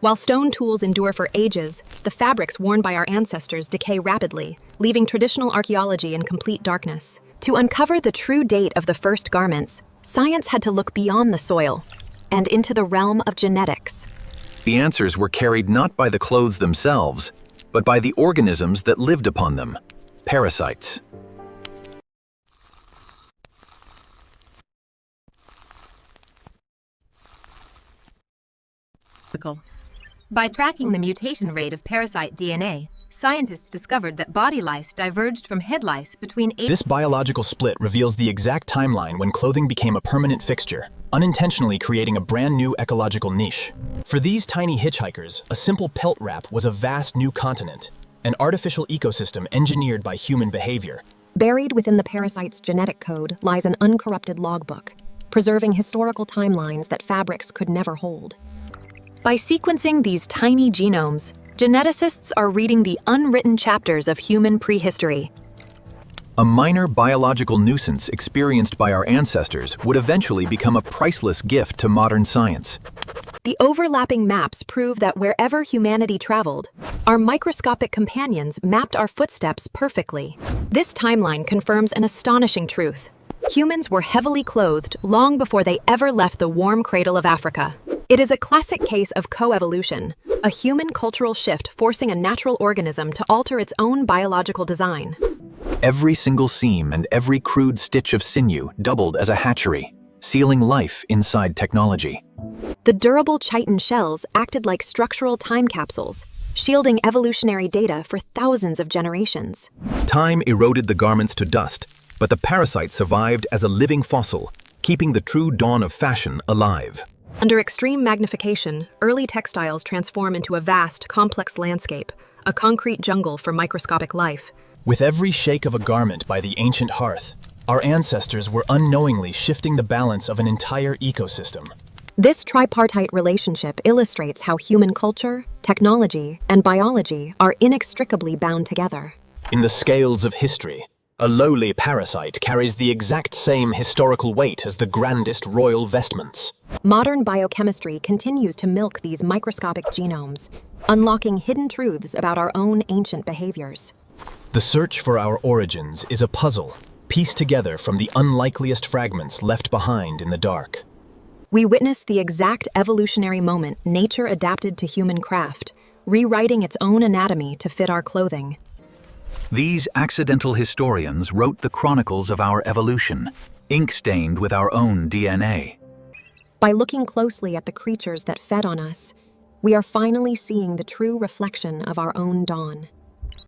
While stone tools endure for ages, the fabrics worn by our ancestors decay rapidly, leaving traditional archaeology in complete darkness. To uncover the true date of the first garments, science had to look beyond the soil and into the realm of genetics. The answers were carried not by the clothes themselves, but by the organisms that lived upon them, parasites. By tracking the mutation rate of parasite DNA, scientists discovered that body lice diverged from head lice between 8. This biological split reveals the exact timeline when clothing became a permanent fixture, unintentionally creating a brand new ecological niche. For these tiny hitchhikers, a simple pelt wrap was a vast new continent, an artificial ecosystem engineered by human behavior. Buried within the parasite's genetic code lies an uncorrupted logbook, preserving historical timelines that fabrics could never hold. By sequencing these tiny genomes, geneticists are reading the unwritten chapters of human prehistory. A minor biological nuisance experienced by our ancestors would eventually become a priceless gift to modern science. The overlapping maps prove that wherever humanity traveled, our microscopic companions mapped our footsteps perfectly. This timeline confirms an astonishing truth. Humans were heavily clothed long before they ever left the warm cradle of Africa. It is a classic case of coevolution, a human cultural shift forcing a natural organism to alter its own biological design. Every single seam and every crude stitch of sinew doubled as a hatchery, sealing life inside technology. The durable chitin shells acted like structural time capsules, shielding evolutionary data for thousands of generations. Time eroded the garments to dust, but the parasite survived as a living fossil, keeping the true dawn of fashion alive. Under extreme magnification, early textiles transform into a vast, complex landscape, a concrete jungle for microscopic life. With every shake of a garment by the ancient hearth, our ancestors were unknowingly shifting the balance of an entire ecosystem. This tripartite relationship illustrates how human culture, technology, and biology are inextricably bound together. In the scales of history, a lowly parasite carries the exact same historical weight as the grandest royal vestments. Modern biochemistry continues to milk these microscopic genomes, unlocking hidden truths about our own ancient behaviors. The search for our origins is a puzzle, pieced together from the unlikeliest fragments left behind in the dark. We witness the exact evolutionary moment nature adapted to human craft, rewriting its own anatomy to fit our clothing. These accidental historians wrote the chronicles of our evolution, ink-stained with our own DNA. By looking closely at the creatures that fed on us, we are finally seeing the true reflection of our own dawn.